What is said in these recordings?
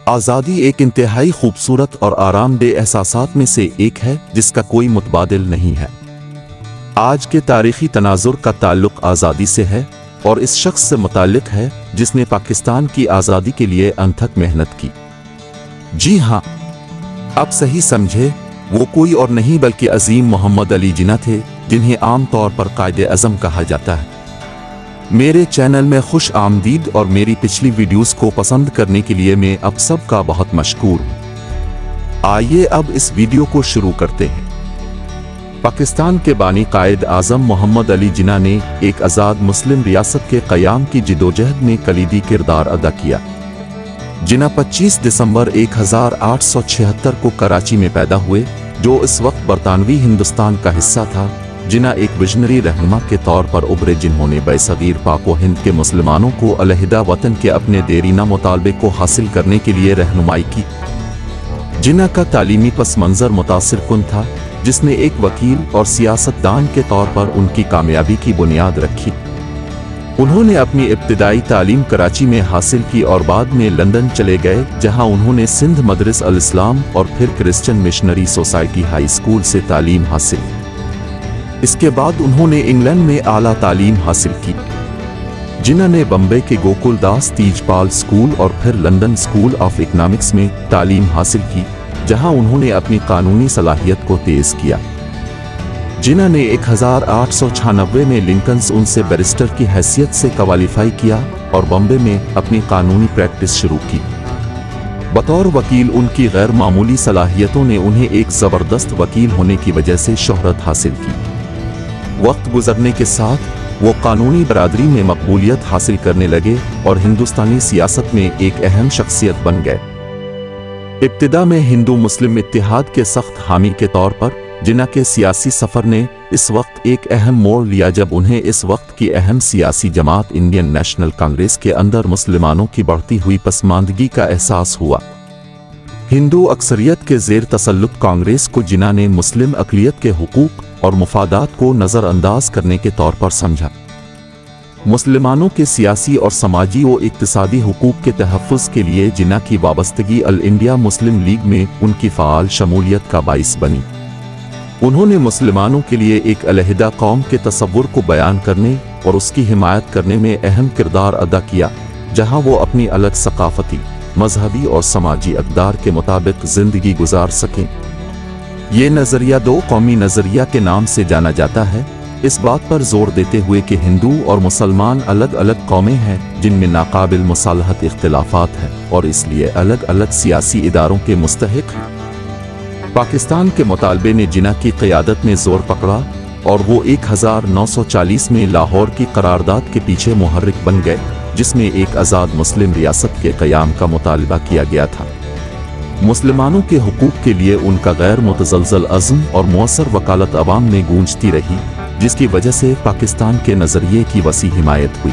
आज़ादी एक इंतहाई खूबसूरत और आरामदेह एहसासात में से एक है जिसका कोई मुतबादिल नहीं है। आज के तारीखी तनाजुर का ताल्लुक आज़ादी से है और इस शख्स से मुताल्लिक है जिसने पाकिस्तान की आज़ादी के लिए अनथक मेहनत की। जी हाँ, अब सही समझे, वो कोई और नहीं बल्कि अजीम मोहम्मद अली जिन्ना थे, जिन्हें आम तौर पर कायद-ए-आज़म कहा जाता है। मेरे चैनल में खुश आमदीद और मेरी पिछली वीडियोस को पसंद करने के लिए मैं आप सबका बहुत मशकूर हूँ। आइए अब इस वीडियो को शुरू करते हैं। पाकिस्तान के बानी कायद-ए-आज़म मोहम्मद अली जिन्ना ने एक आज़ाद मुस्लिम रियासत के क़याम की जिदोजहद में कलीदी किरदार अदा किया। जिन्ना 25 दिसंबर 1876 को कराची में पैदा हुए, जो इस वक्त बरतानवी हिंदुस्तान का हिस्सा था। जिन्ना एक विजनरी रहनुमा के तौर पर उभरे, जिन्होंने बरसगीर पाक व हिंद के मुसलमानों को अलहदा वतन के अपने देरीना मुतालबे को हासिल करने के लिए रहनुमाई की। जिन्ना का तालीमी पस मंज़र मुतासिर कुन था, जिसने एक वकील और सियासतदान के तौर पर उनकी कामयाबी की बुनियाद रखी। उन्होंने अपनी इब्तिदाई तालीम कराची में हासिल की और बाद में लंदन चले गए, जहां उन्होंने सिंध मदरस अल इस्लाम और फिर Christian missionary society high school से तालीम हासिल। इसके बाद उन्होंने इंग्लैंड में आला तालीम हासिल की। जिन्ना ने बम्बई के गोकुलदास तीजपाल स्कूल और फिर लंदन स्कूल ऑफ इकनॉमिक्स में तालीम हासिल की, जहां उन्होंने अपनी कानूनी सलाहियत को तेज किया। जिन्ना ने 1896 में लिंकन्स उनसे बैरिस्टर की हैसियत से क्वालिफाई किया और बॉम्बे में अपनी कानूनी प्रैक्टिस शुरू की। बतौर वकील उनकी गैर मामूली सलाहियतों ने उन्हें एक ज़बरदस्त वकील होने की वजह से शोहरत हासिल की। वक्त गुजरने के साथ वो कानूनी बरादरी में मकबूलियत हासिल करने लगे और हिंदुस्तानी सियासत में एक अहम शख्सियत बन गए। इब्तिदा में हिंदू मुस्लिम इत्तेहाद के सख्त हामी के तौर पर जिन्ना के सियासी सफ़र ने इस वक्त एक अहम मोड़ लिया, जब उन्हें इस वक्त की अहम सियासी जमात इंडियन नेशनल कांग्रेस के अंदर मुसलमानों की बढ़ती हुई पसमानदगी का एहसास हुआ। हिंदू अक्सरियत के ज़ेर तसल्लुत कांग्रेस को जिन्ना ने मुस्लिम अक़लियत के हुकूक और मुफादात को नज़रअंदाज करने के तौर पर समझा। मुसलमानों के सियासी और समाजी व इक़्तिसादी हुकूक के तहफ़्फ़ुज़ के लिए जिन्ना की वाबस्तगी अल इंडिया मुस्लिम लीग में उनकी फ़ाल शमूलियत का बाइस बनी। उन्होंने मुसलमानों के लिए एक अलहदा कौम के तसव्वुर को बयान करने और उसकी हिमायत करने में अहम किरदार अदा किया, जहां वो अपनी अलग सकाफती, मजहबी और समाजी अक़दार के मुताबिक ज़िंदगी गुजार सकें। ये नज़रिया दो कौमी नज़रिया के नाम से जाना जाता है, इस बात पर जोर देते हुए कि हिंदू और मुसलमान अलग अलग कौमें हैं जिनमें नाकाबिल मुसालहत इख्तिलाफात हैं और इसलिए अलग अलग सियासी इदारों के मुस्तहिक हैं। पाकिस्तान के मुतालबे ने जिन्ना की क़यादत में जोर पकड़ा और वो 1940 में लाहौर की करारदाद के पीछे मुहर्रिक बन गए, जिसमें एक आज़ाद मुस्लिम रियासत के क़याम का मुतालबा किया गया था। मुसलमानों के हुकूक के लिए उनका गैर मुतज़लज़ल अज़्म और मुअस्सर वकालत अवाम में गूंजती रही, जिसकी वजह से पाकिस्तान के नज़रिए की वसी हिमायत हुई।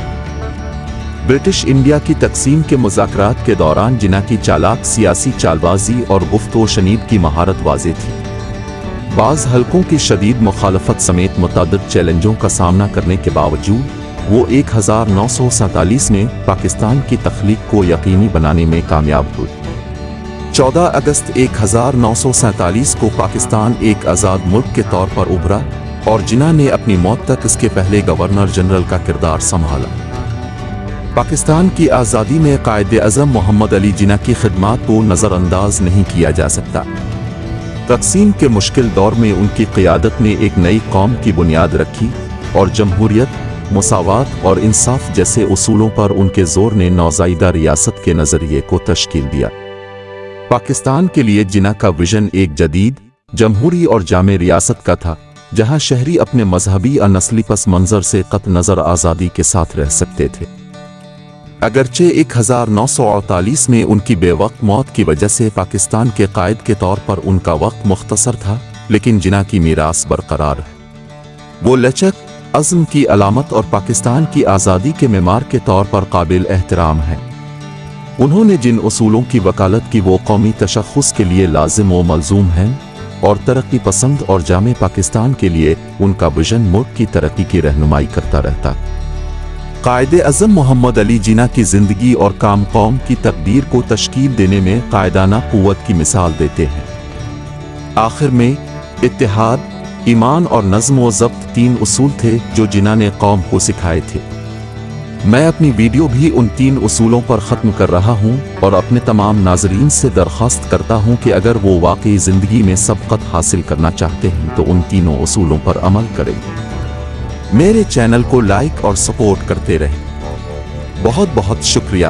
ब्रिटिश इंडिया की तकसीम के मुज़ाकरात के दौरान जिन्ना की चालाक सियासी चालबाजी और गुफ्तो शनीद की महारत वाज़े थी। बाज़ हलकों की शदीद मुखालफत समेत मुतअद्दिद चैलेंजों का सामना करने के बावजूद वो 1947 में पाकिस्तान की तख्लीक को यकीनी बनाने में कामयाब हुए। 14 अगस्त 1947 को पाकिस्तान एक आज़ाद मुल्क के तौर पर उभरा और जिन्ना ने अपनी मौत तक इसके पहले गवर्नर जनरल का किरदार संभाला। पाकिस्तान की आज़ादी में कायद-ए-आज़म मोहम्मद अली जिन्ना की खिदमात को नज़रअंदाज नहीं किया जा सकता। तक़सीम के मुश्किल दौर में उनकी क़यादत ने एक नई कौम की बुनियाद रखी और जमहूरियत, मुसावात और इंसाफ जैसे उसूलों पर उनके ज़ोर ने नौज़ाइदा रियासत के नज़रिए को तश्कील दिया। पाकिस्तान के लिए जिन्ना का विजन एक जदीद, जमहूरी और जामे रियासत का था, जहां शहरी अपने मजहबी और नस्ली पस मंज़र से क़त नज़र आज़ादी के साथ रह सकते थे। अगरचे 1948 में उनकी बेवक्त मौत की वजह से पाकिस्तान के कायद के तौर पर उनका वक्त मुख्तसर था, लेकिन जिन्ना की मीरास बरकरार है। वो लचक, अज़्म की अलामत और पाकिस्तान की आज़ादी के मेमार के तौर पर काबिल एहतराम हैं। उन्होंने जिन उसूलों की वकालत की वो कौमी तशख़्ख़ुस के लिए लाजिम व मलज़ूम हैं और तरक्की पसंद और जामे पाकिस्तान के लिए उनका विजन मुल्क की तरक्की की रहनुमाई करता रहता। कायदे अज़म मोहम्मद अली जिन्ना की ज़िंदगी और काम कौम की तकदीर को तश्कील देने में कायदाना क़ुव्वत की मिसाल देते हैं। आखिर में इत्तेहाद, ईमान और नज़्म व ज़ब्त 3 उसूल थे जो जिन्ना ने कौम को सिखाए थे। मैं अपनी वीडियो भी उन 3 उसूलों पर ख़त्म कर रहा हूँ और अपने तमाम नाज़रीन से दरख्वास्त करता हूँ कि अगर वो वाकई ज़िंदगी में सबक़त हासिल करना चाहते हैं तो उन तीनों उसूलों पर अमल करें। मेरे चैनल को लाइक और सपोर्ट करते रहें। बहुत बहुत शुक्रिया।